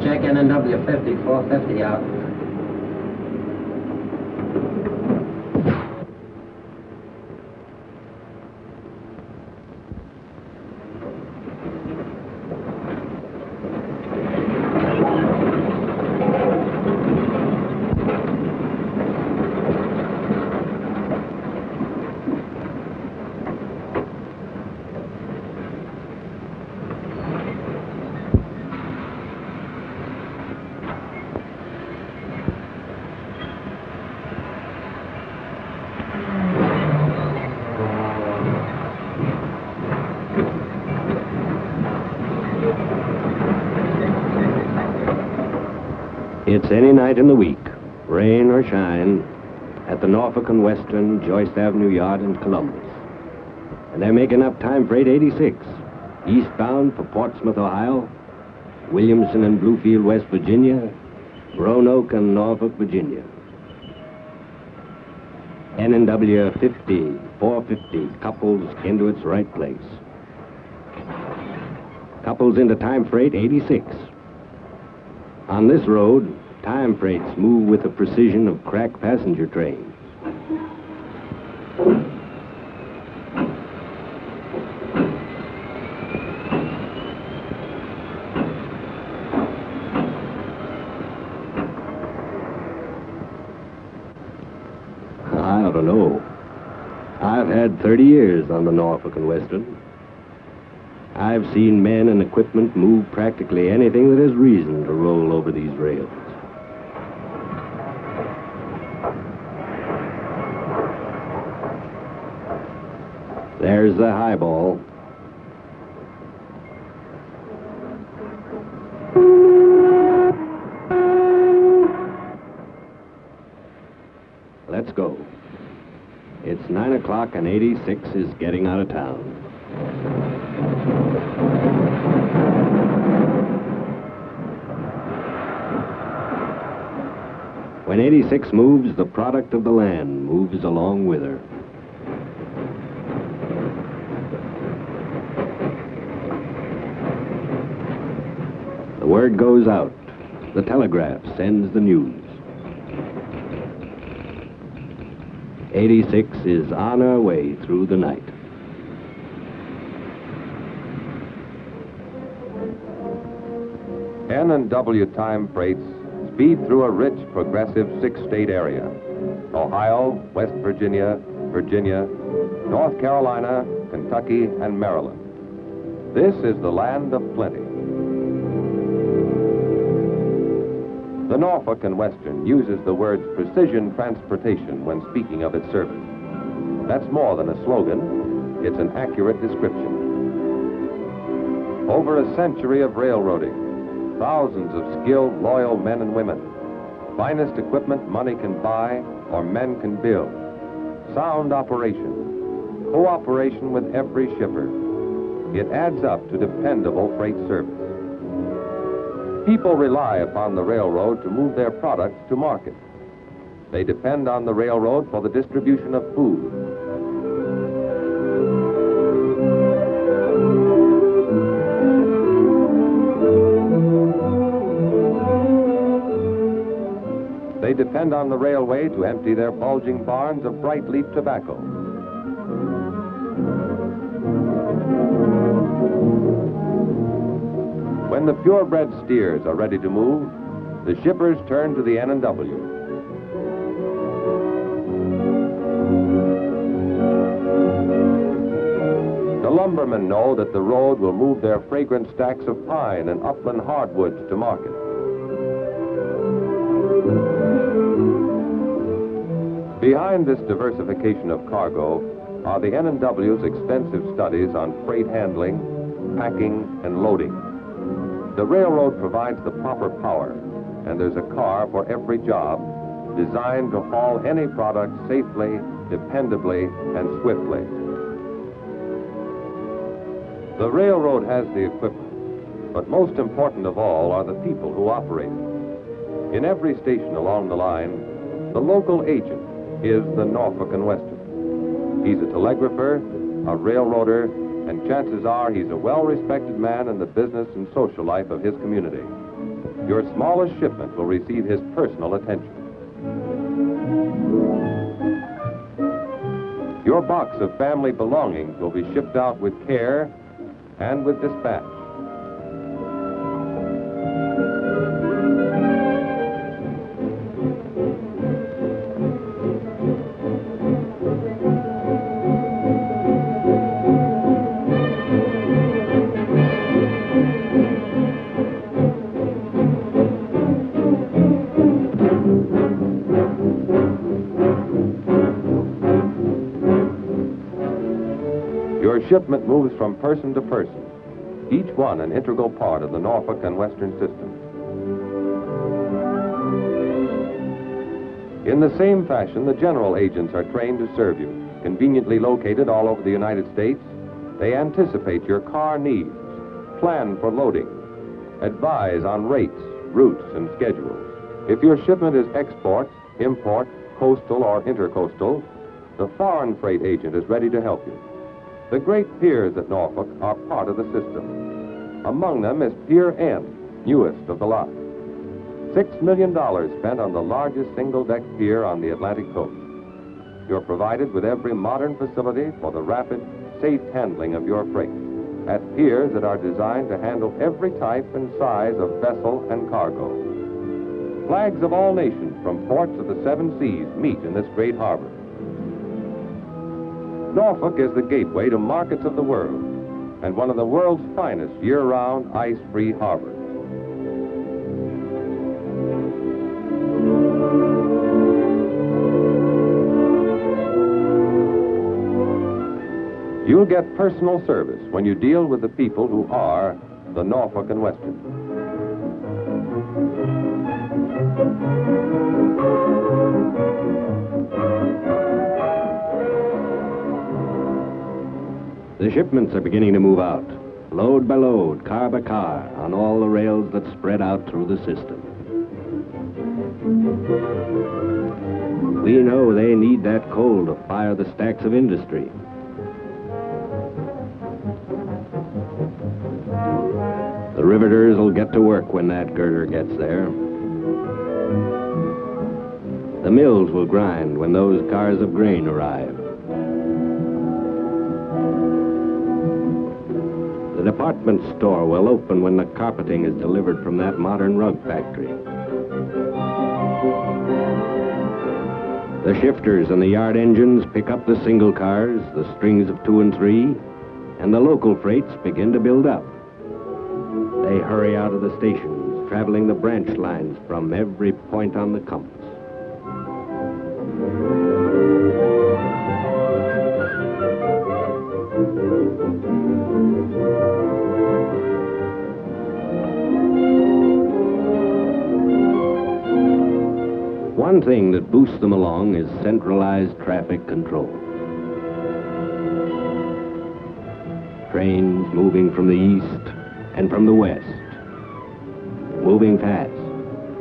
Check NW 50, 450 out. It's any night in the week, rain or shine, at the Norfolk and Western Joyce Avenue Yard in Columbus. And they're making up time freight 86, eastbound for Portsmouth, Ohio, Williamson and Bluefield, West Virginia, Roanoke and Norfolk, Virginia. NW 50, 450 couples into its right place. Couples into time freight 86. On this road, time freights move with the precision of crack passenger trains. I don't know. I've had 30 years on the Norfolk and Western. I've seen men and equipment move practically anything that has reason to roll over these rails. There's the highball. Let's go. It's 9 o'clock and 86 is getting out of town. When 86 moves, the product of the land moves along with her. The word goes out. The telegraph sends the news. 86 is on her way through the night. N&W time freights speed through a rich, progressive six-state area: Ohio, West Virginia, Virginia, North Carolina, Kentucky, and Maryland. This is the land of plenty. The Norfolk and Western uses the words precision transportation when speaking of its service. That's more than a slogan, it's an accurate description. Over a century of railroading, thousands of skilled, loyal men and women. Finest equipment money can buy or men can build. Sound operation. Cooperation with every shipper. It adds up to dependable freight service. People rely upon the railroad to move their products to market. They depend on the railroad for the distribution of food. They depend on the railway to empty their bulging barns of bright leaf tobacco. When the purebred steers are ready to move, the shippers turn to the N&W. The lumbermen know that the road will move their fragrant stacks of pine and upland hardwoods to market. Behind this diversification of cargo are the N&W's extensive studies on freight handling, packing, and loading. The railroad provides the proper power, and there's a car for every job designed to haul any product safely, dependably, and swiftly. The railroad has the equipment, but most important of all are the people who operate it. In every station along the line, the local agent is the Norfolk and Western. He's a telegrapher, a railroader, and chances are he's a well-respected man in the business and social life of his community. your smallest shipment will receive his personal attention. Your box of family belongings will be shipped out with care and with dispatch. Your shipment moves from person to person, each one an integral part of the Norfolk and Western system. In the same fashion, the general agents are trained to serve you. Conveniently located all over the United States, they anticipate your car needs, plan for loading, advise on rates, routes, and schedules. If your shipment is export, import, coastal, or intercoastal, the foreign freight agent is ready to help you. The great piers at Norfolk are part of the system. Among them is Pier N, newest of the lot. $6 million spent on the largest single-deck pier on the Atlantic coast. You're provided with every modern facility for the rapid, safe handling of your freight at piers that are designed to handle every type and size of vessel and cargo. Flags of all nations from ports of the 7 seas meet in this great harbor. Norfolk is the gateway to markets of the world and one of the world's finest year-round ice-free harbors. You'll get personal service when you deal with the people who are the Norfolk and Western. The shipments are beginning to move out, load by load, car by car, on all the rails that spread out through the system. We know they need that coal to fire the stacks of industry. The riveters will get to work when that girder gets there. The mills will grind when those cars of grain arrive. The department store will open when the carpeting is delivered from that modern rug factory. The shifters and the yard engines pick up the single cars, the strings of 2 and 3, and the local freights begin to build up. They hurry out of the stations, traveling the branch lines from every point on the compass. One thing that boosts them along is centralized traffic control. Trains moving from the east and from the west, moving fast.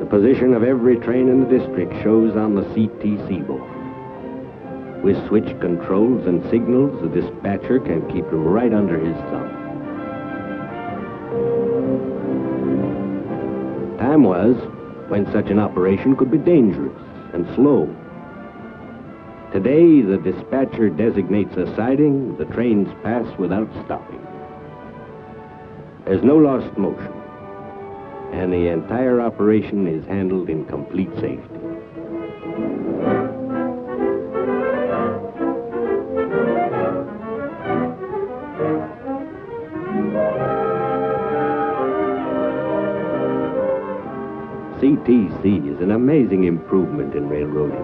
The position of every train in the district shows on the CTC board. With switch controls and signals, the dispatcher can keep them right under his thumb. Time was when such an operation could be dangerous and slow. Today, the dispatcher designates a siding, the trains pass without stopping. There's no lost motion, and the entire operation is handled in complete safety. CTC is an amazing improvement in railroading.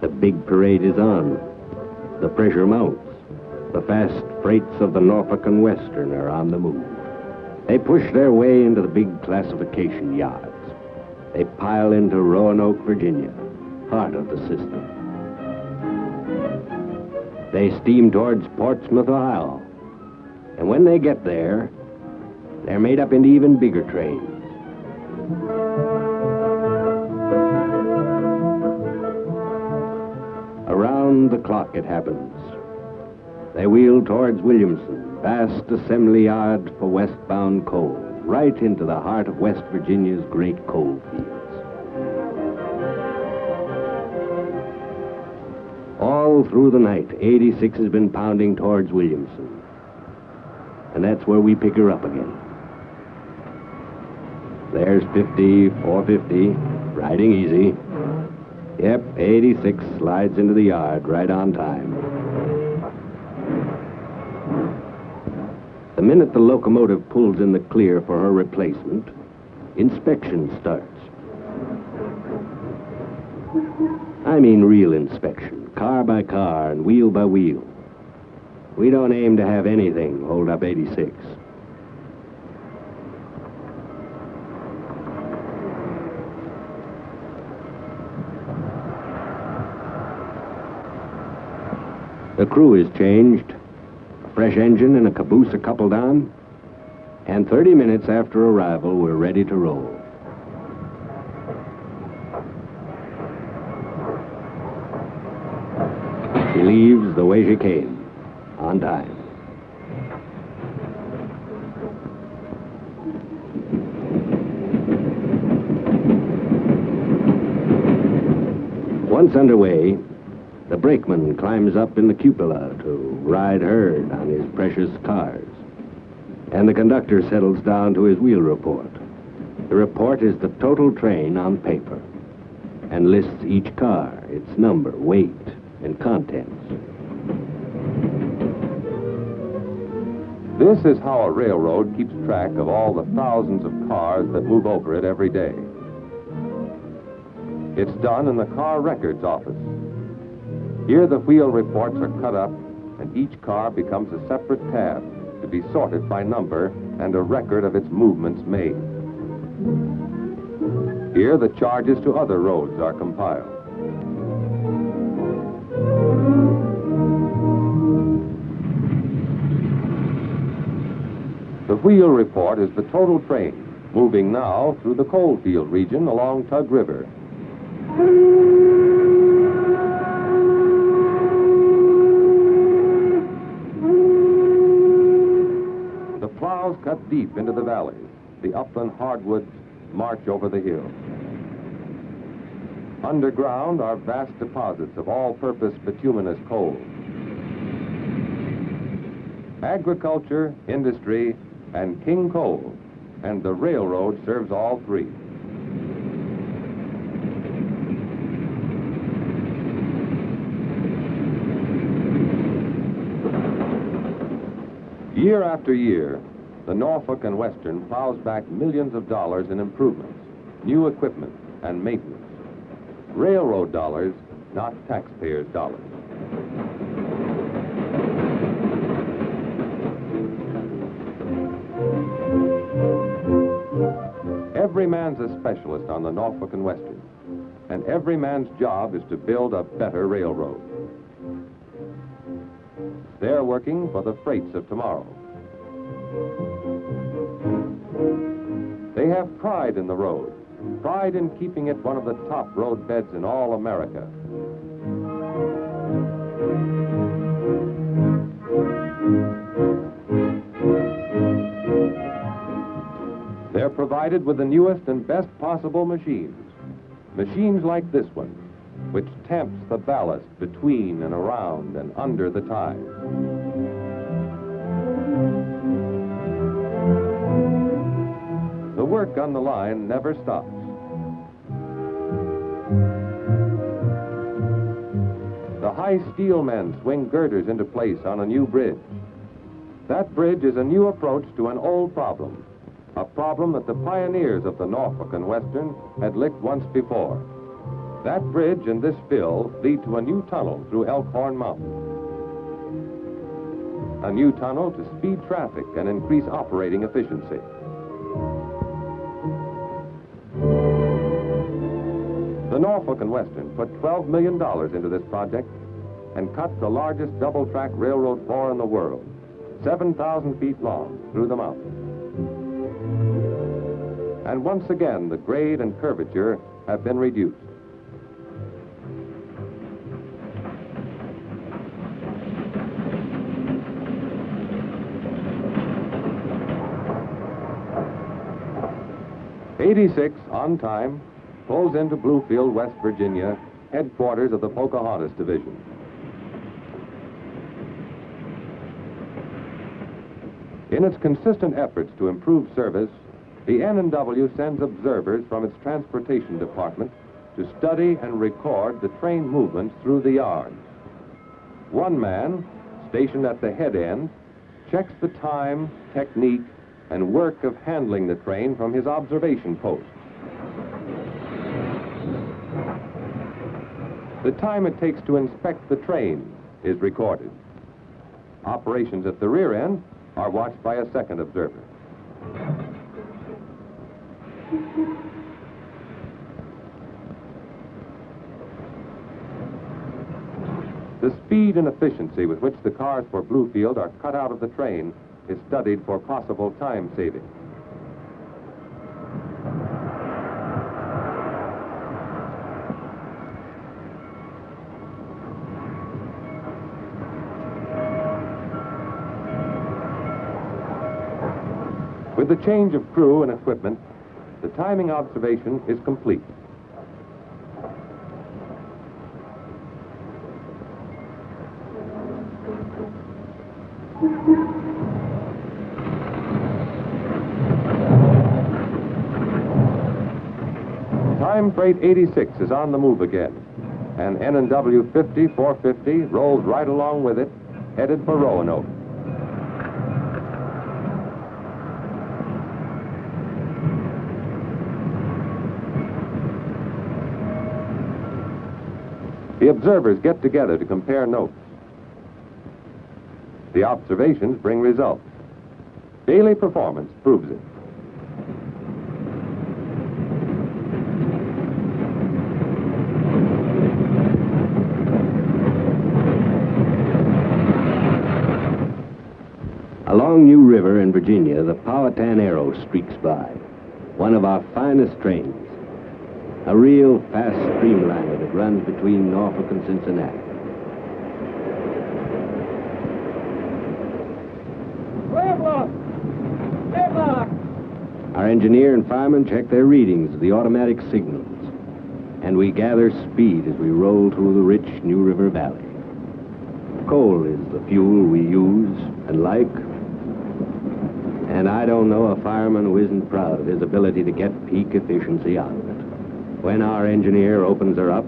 The big parade is on. The pressure mounts. The fast freights of the Norfolk and Western are on the move. They push their way into the big classification yards. They pile into Roanoke, Virginia, heart of the system. They steam towards Portsmouth, Ohio. And when they get there, they're made up into even bigger trains. Around the clock it happens. They wheel towards Williamson, vast assembly yard for westbound coal, right into the heart of West Virginia's great coal fields. All through the night, 86 has been pounding towards Williamson. And that's where we pick her up again. There's 50, 450, riding easy. Yep, 86 slides into the yard right on time. The minute the locomotive pulls in the clear for her replacement, inspection starts. I mean real inspection, car by car and wheel by wheel. We don't aim to have anything hold up 86. The crew is changed, a fresh engine and a caboose are coupled on, and 30 minutes after arrival, we're ready to roll. She leaves the way she came, on time. Once underway, the brakeman climbs up in the cupola to ride herd on his precious cars. And the conductor settles down to his wheel report. The report is the total train on paper and lists each car, its number, weight, and contents. This is how a railroad keeps track of all the thousands of cars that move over it every day. It's done in the car records office. Here the wheel reports are cut up and each car becomes a separate tab to be sorted by number and a record of its movements made. Here the charges to other roads are compiled. The wheel report is the total train moving now through the coalfield region along Tug River. The plows cut deep into the valleys. The upland hardwoods march over the hills. Underground are vast deposits of all-purpose bituminous coal. Agriculture, industry, and king coal, and the railroad serves all three. Year after year, the Norfolk and Western plows back millions of dollars in improvements, new equipment, and maintenance. Railroad dollars, not taxpayers' dollars. Every man's a specialist on the Norfolk and Western, and every man's job is to build a better railroad. They're working for the freights of tomorrow. They have pride in the road, pride in keeping it one of the top road beds in all America. They're provided with the newest and best possible machines. Machines like this one, which tamps the ballast between and around and under the ties. The work on the line never stops. The high steel men swing girders into place on a new bridge. That bridge is a new approach to an old problem, a problem that the pioneers of the Norfolk and Western had licked once before. That bridge and this fill lead to a new tunnel through Elkhorn Mountain. A new tunnel to speed traffic and increase operating efficiency. The Norfolk and Western put $12 million into this project and cut the largest double-track railroad bore in the world, 7,000 feet long, through the mountain. And once again, the grade and curvature have been reduced. 86, on time, pulls into Bluefield, West Virginia, headquarters of the Pocahontas Division. In its consistent efforts to improve service, the N&W sends observers from its transportation department to study and record the train movements through the yards. One man, stationed at the head end, checks the time, technique, and work of handling the train from his observation post. The time it takes to inspect the train is recorded. Operations at the rear end are watched by a second observer. The speed and efficiency with which the cars for Bluefield are cut out of the train is studied for possible time saving. With the change of crew and equipment, the timing observation is complete. Time Freight 86 is on the move again, and N&W 5450 rolls right along with it, headed for Roanoke. The observers get together to compare notes. The observations bring results. Daily performance proves it. Along New River in Virginia, the Powhatan Arrow streaks by, one of our finest trains. A real fast streamliner that runs between Norfolk and Cincinnati. Our engineer and fireman check their readings of the automatic signals, and we gather speed as we roll through the rich New River Valley. Coal is the fuel we use and like, and I don't know a fireman who isn't proud of his ability to get peak efficiency out of it. When our engineer opens her up,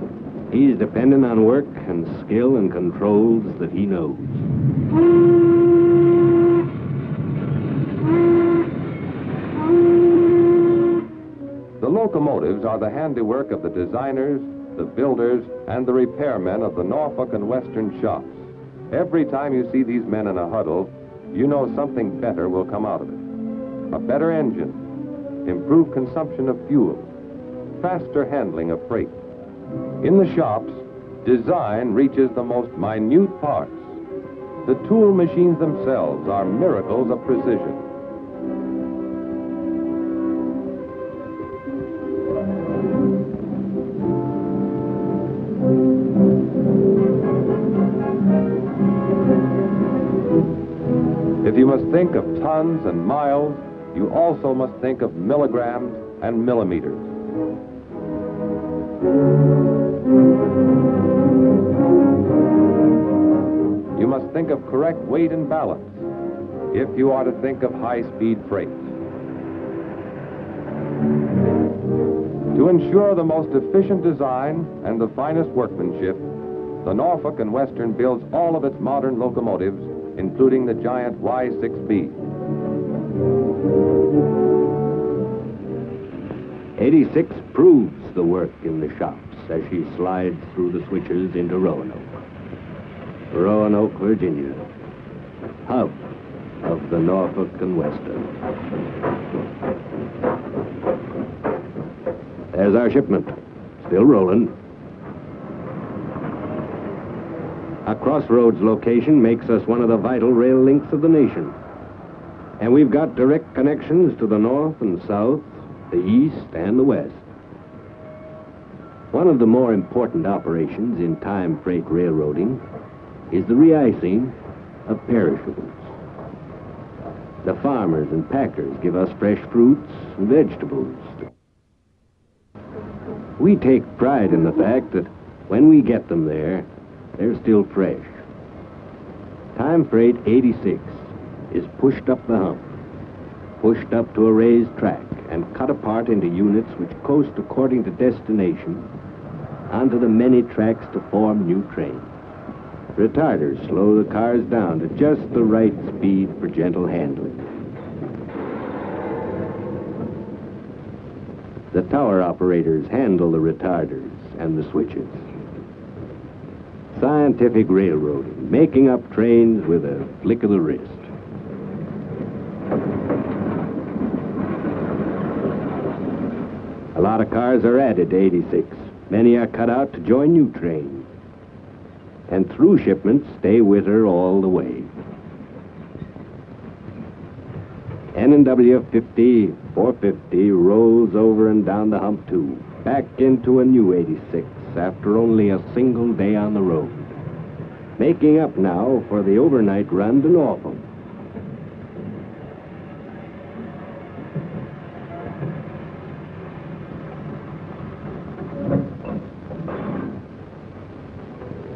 he's dependent on work and skill and controls that he knows. The locomotives are the handiwork of the designers, the builders, and the repairmen of the Norfolk and Western shops. Every time you see these men in a huddle, you know something better will come out of it. A better engine, improved consumption of fuel, faster handling of freight. In the shops, design reaches the most minute parts. The tool machines themselves are miracles of precision. If you must think of tons and miles, you also must think of milligrams and millimeters. You must think of correct weight and balance if you are to think of high-speed freight. To ensure the most efficient design and the finest workmanship, the Norfolk and Western builds all of its modern locomotives, including the giant Y6B. 86 proves the work in the shops as she slides through the switches into Roanoke. Roanoke, Virginia, hub of the Norfolk and Western. There's our shipment, still rolling. A crossroads location makes us one of the vital rail links of the nation. And we've got direct connections to the north and south, the east and the west. One of the more important operations in time freight railroading is the re-icing of perishables. The farmers and packers give us fresh fruits and vegetables. We take pride in the fact that when we get them there, they're still fresh. Time Freight 86 is pushed up the hump, pushed up to a raised track, and cut apart into units which coast according to destination onto the many tracks to form new trains. Retarders slow the cars down to just the right speed for gentle handling. The tower operators handle the retarders and the switches. Scientific railroading, making up trains with a flick of the wrist. A lot of cars are added to 86. Many are cut out to join new trains. And through shipments stay with her all the way. N&W 50 450 rolls over and down the hump too, back into a new 86 after only a single day on the road, making up now for the overnight run to Norfolk.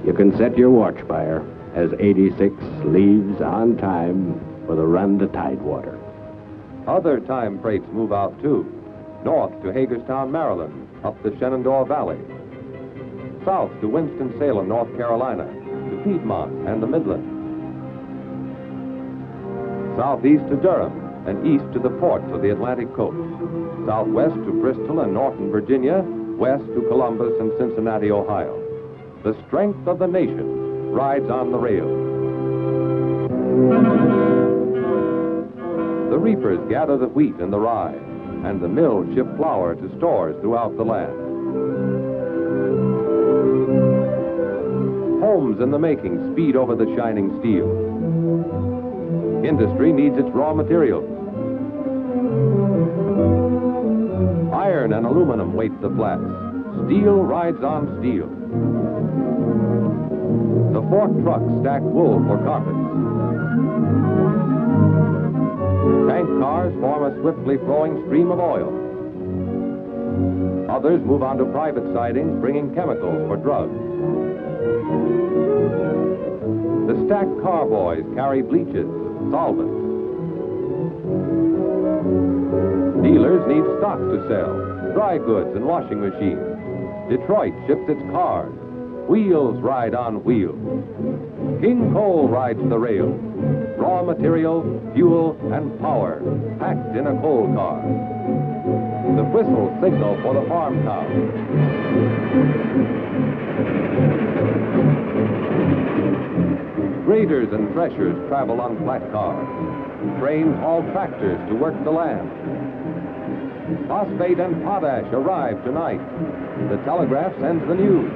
You can set your watch by her as 86 leaves on time for the run to Tidewater. Other time freights move out, too. North to Hagerstown, Maryland, up the Shenandoah Valley. South to Winston-Salem, North Carolina, to Piedmont and the Midlands. Southeast to Durham, and east to the ports of the Atlantic coast. Southwest to Bristol and Norton, Virginia, west to Columbus and Cincinnati, Ohio. The strength of the nation rides on the rails. The reapers gather the wheat and the rye, and the mills ship flour to stores throughout the land. Homes in the making speed over the shining steel. Industry needs its raw materials. Iron and aluminum wait the flats. Steel rides on steel. The fork trucks stack wool for carpets. Tank cars form a swiftly flowing stream of oil. Others move on to private sidings, bringing chemicals for drugs. The stacked carboys carry bleaches, solvents. Dealers need stock to sell, dry goods and washing machines. Detroit ships its cars. Wheels ride on wheels. King Coal rides the rails. Raw material, fuel, and power packed in a coal car. The whistle signal for the farm town. Graders and threshers travel on flat cars. Trains haul tractors to work the land. Phosphate and potash arrive tonight. The telegraph sends the news.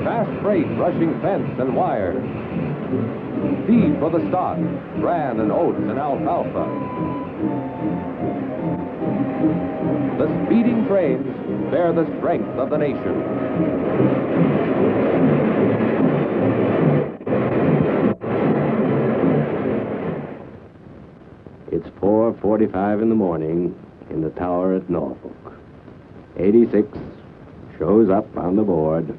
Fast freight rushing fence and wire. Feed for the stock, bran and oats and alfalfa. The speeding trains bear the strength of the nation. It's 4:45 in the morning in the tower at Norfolk. 86 shows up on the board.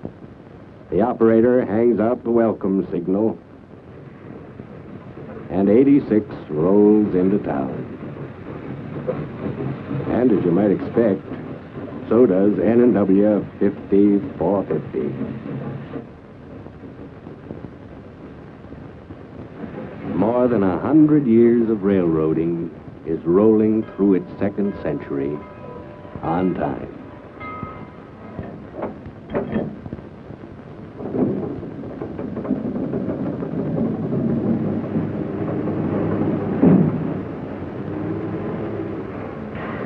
The operator hangs out the welcome signal, and 86 rolls into town. And as you might expect, so does N&W 50 450. More than 100 years of railroading is rolling through its second century on time.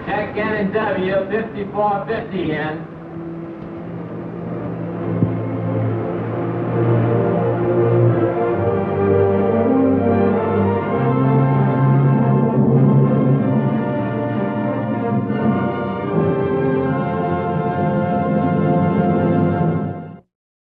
Check N&W 5450 in.